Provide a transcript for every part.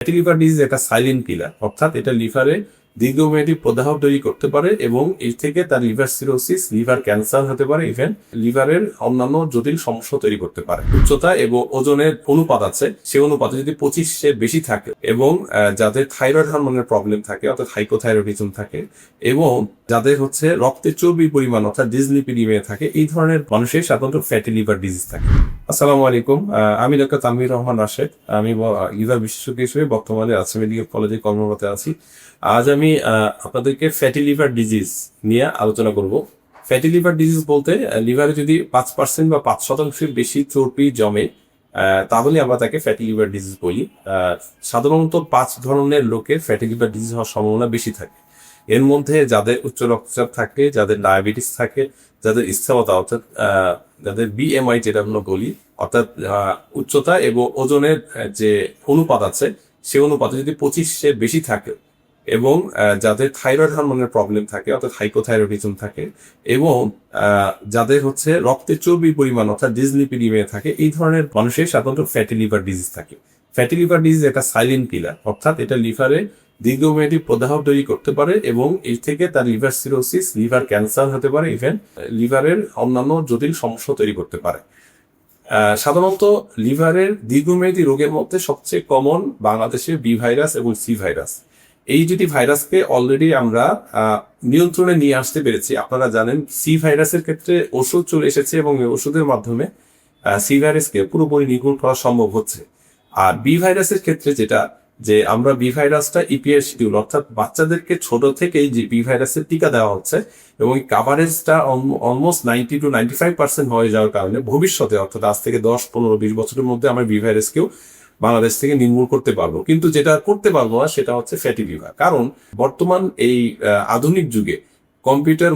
Fatty liver disease একটা silent killer, অর্থাৎ এটা লিভারে দীর্ঘমেয়াদী প্রদাহ তৈরি করতে পারে এবং এর থেকে তার লিভার সিরোসিস, লিভার ক্যান্সার হতে পারে, ইভেন লিভারের অন্যান্য জটিল সমস্যা তৈরি করতে পারে। উচ্চতা এবং ওজনের অনুপাত আছে, সেই অনুপাতে যদি 25-এর বেশি থাকে এবং যাদের থাইরয়েড হরমোনের প্রবলেম থাকে অর্থাৎ হাইপোথাইরয়েডিজম থাকে এবং যাদের রক্তে চর্বির পরিমাণ অর্থাৎ ডিসলিপিডিমিয়া থাকে, এই ধরনের মানুষের সাধারণত ফ্যাটি লিভার ডিজিজ থাকে। আসসালামু আলাইকুম, আমি ডক্টর তানভীর রহমান রাশেদ। আমি লিভার বিশেষজ্ঞ হিসেবে বর্তমানে রাজশাহী মেডিকেল কলেজে কর্মরত আছি। আজ আমি আপনাদেরকে ফ্যাটি লিভার ডিজিজ নিয়ে আলোচনা করব। ফ্যাটি লিভার ডিজিজ বলতে লিভারে যদি 5% বা 5% বেশি চর্বি জমে তাহলে আমরা তাকে ফ্যাটি লিভার ডিজিজ বলি। সাধারণত 5 ধরনের লোকের ফ্যাটি লিভার ডিজিজ হওয়ার সম্ভাবনা বেশি থাকে। এর মধ্যে যাদের উচ্চ রক্তচাপ থাকে, যাদের ডায়াবেটিস থাকে, যাদের স্থূলতা অর্থাৎ যাদের বিএমআই যেটা আমরা বলি, অর্থাৎ উচ্চতা এবং ওজনের যে অনুপাত আছে সেই অনুপাতে যদি 25-এর বেশি থাকে এবং যাদের থাইরয়েড হরমোনের প্রবলেম থাকে অর্থাৎ হাইপোথাইরয়েডিজম থাকে এবং যাদের রক্তে চর্বির পরিমাণ অর্থাৎ ডিসলিপিডিমিয়া থাকে, এই ধরনের মানুষের সাধারণত ফ্যাটি লিভার ডিজিজ থাকে। ফ্যাটি লিভার ডিজিজ একটা সাইলেন্ট কিলার, অর্থাৎ এটা লিভারে দীর্ঘমেয়াদী প্রদাহ তৈরি করতে পারে এবং এর থেকে তার লিভার সিরোসিস, লিভার ক্যান্সার হতে পারে, ইভেন লিভারের অন্যান্য জটিল সমস্যা তৈরি করতে পারে। সাধারণত লিভারের দীর্ঘমেয়াদী রোগের মধ্যে সবচেয়ে কমন বাংলাদেশে বি ভাইরাস এবং সি ভাইরাস। এই দুটি ভাইরাসকে অলরেডি আমরা নিয়ন্ত্রণে নিয়ে আসতে পেরেছি। আপনারা জানেন সি ভাইরাসের ক্ষেত্রে ওষুধ চলে এসেছে এবং এই ওষুধের মাধ্যমে সি ভাইরাসকে পুরোপুরি নির্মূল করা সম্ভব হচ্ছে। আর বি ভাইরাসের ক্ষেত্রে যে আমরা বি ভাইরাসটা ইপিআর শিডিউল অর্থাৎ বাচ্চাদেরকে ছোট থেকেই যে বি ভাইরাসের টিকা দেওয়া হচ্ছে এবং এই কাভারেজটা অলমোস্ট 90 to 95% হয়ে যাওয়ার কারণে ভবিষ্যতে অর্থাৎ আজ থেকে 10, 15, 20 বছরের মধ্যে আমরা বি ভাইরাসকেও বাংলাদেশ থেকে নির্মূল করতে পারবো। কিন্তু যেটা করতে পারবো না সেটা ফ্যাটি লিভার। কারণ বর্তমান এই আধুনিক যুগে কম্পিউটার,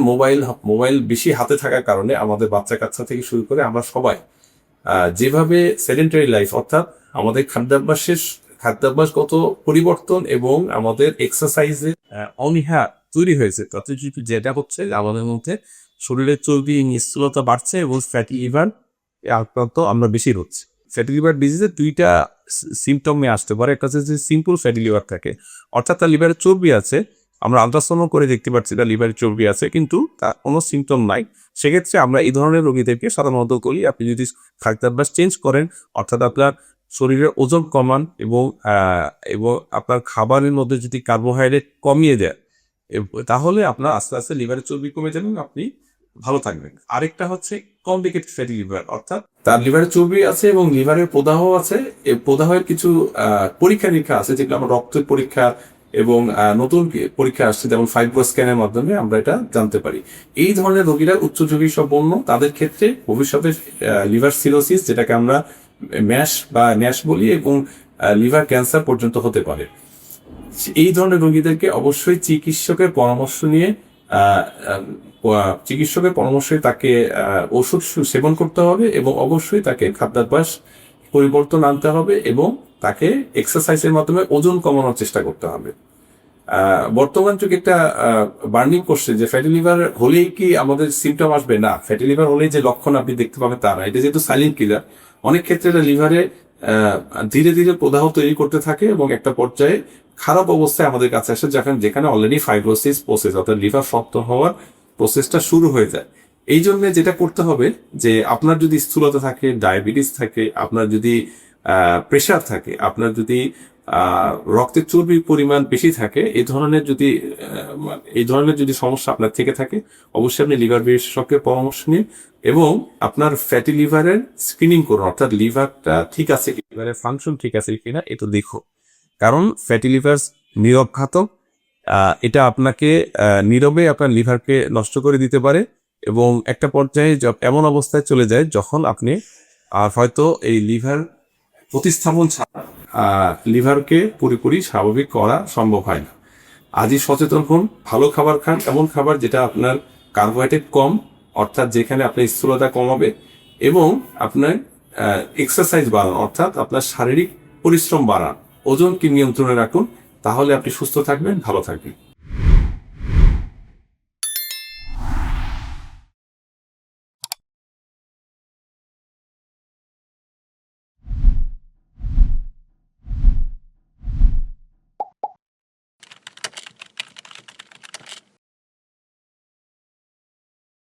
মোবাইল বেশি হাতে থাকার কারণে আমাদের বাচ্চা কাচ্চা থেকে শুরু করে আমরা সবাই যেভাবে সেডেন্টারি লাইফ অর্থাৎ আমাদের খাদ্যাভ্যাসগত পরিবর্তন এবং আমাদের এক্সারসাইজে অনীহা তৈরি হয়েছে, তাতে যেটা আমাদের মধ্যে শরীরের চর্বি, স্থূলতা বাড়ছে এবং ফ্যাটি লিভার আক্রান্ত আমরা বেশি হচ্ছে। ফ্যাটি লিভার ডিজিজে 2টা সিমটমে আসতে পারে। একটা যে সিম্পল ফ্যাটি লিভার থাকে, অর্থাৎ তার লিভারে চর্বি আছে, আমরা আলট্রাসাউন্ড করে দেখতে পাচ্ছি তার লিভারে চর্বি আছে কিন্তু তার কোনো সিমটম নাই। সেক্ষেত্রে আমরা এই ধরনের রোগীদেরকে সাধারণত করি আপনি যদি খাদ্যাভ্যাস চেঞ্জ করেন, অর্থাৎ আপনার শরীরের ওজন কমান এবং আপনার খাবারের মধ্যে যদি কার্বোহাইড্রেট কমিয়ে দেয় তাহলে আপনার আস্তে আস্তে লিভারের চর্বি কমে যাবে এবং আপনি ভালো থাকবেন। আরেকটা কমপ্লিকেটেড ফ্যাটি লিভার, অর্থাৎ তার লিভারে চর্বি আছে এবং লিভারের প্রদাহ আছে। এই প্রদাহের কিছু পরীক্ষা নিরীক্ষা আছে যেগুলো আমরা রক্তের পরীক্ষা এবং নতুন পরীক্ষা আসছে যেমন ফাইব্রো স্ক্যানের মাধ্যমে আমরা এটা জানতে পারি। এই ধরনের রোগীরা উচ্চ ঝুঁকি সম্পন্ন, তাদের ক্ষেত্রে ভবিষ্যতে লিভার সিরোসিস যেটাকে আমরা ন্যাশ বলি এবং লিভার ক্যান্সার পর্যন্ত হতে পারে। এই ধরনের রোগীদেরকে অবশ্যই চিকিৎসকের পরামর্শ নিয়ে তাকে ওষুধ সেবন করতে হবে এবং অবশ্যই তাকে খাদ্যাভ্যাস পরিবর্তন আনতে হবে এবং তাকে এক্সারসাইজের মাধ্যমে ওজন কমানোর চেষ্টা করতে হবে। বর্তমান যুগে একটা বার্নিং করছে যে ফ্যাটি লিভার হলেই কি আমাদের সিমটম আসবে? না, ফ্যাটি লিভার হলেই যে লক্ষণ আপনি দেখতে পাবেন তা না। এটা যেহেতু সাইলেন্ট কিলার, অনেক ক্ষেত্রে লিভারে ধীরে ধীরে প্রদাহ তৈরি করতে থাকে এবং একটা পর্যায়ে খারাপ অবস্থায় আমাদের কাছে আসে যেখানে অলরেডি ফাইব্রোসিস প্রসেস অর্থাৎ লিভার শক্ত হওয়ার প্রসেসটা শুরু হয়ে যায়। এই জন্য যেটা করতে হবে যে আপনার যদি স্থূলতা থাকে, ডায়াবেটিস থাকে, আপনার যদি প্রেশার থাকে, আপনার যদি রক্তের চর্বির পরিমাণ বেশি থাকে, এই ধরনের যদি সমস্যা আপনার থেকে থাকে অবশ্যই আপনি লিভার বিশেষজ্ঞের পরামর্শ নিন এবং আপনার ফ্যাটি লিভারের স্ক্রিনিং করুন, অর্থাৎ লিভারটা ঠিক আছে, লিভারের ফাংশন ঠিক আছে কিনা এটা দেখো। কারণ ফ্যাটি লিভার নীরব ঘাতক, এটা আপনাকে নীরবে আপনার লিভারকে নষ্ট করে দিতে পারে এবং একটা পর্যায়ে এমন অবস্থায় চলে যায় যখন আপনি হয়তো এই লিভার প্রতিস্থাপন ছাড়া লিভারকে পুরোপুরি স্বাভাবিক করা সম্ভব হয় না। আজই সচেতন হন, ভালো খাবার খান, এমন খাবার যেটা আপনার কার্বোহাইড্রেট কম, অর্থাৎ যেখানে আপনার স্থূলতা কমাবে এবং আপনার এক্সারসাইজ বাড়ান, অর্থাৎ আপনার শারীরিক পরিশ্রম বাড়ান, ওজনকে নিয়ন্ত্রণে রাখুন, তাহলে আপনি সুস্থ থাকবেন, ভালো থাকবেন।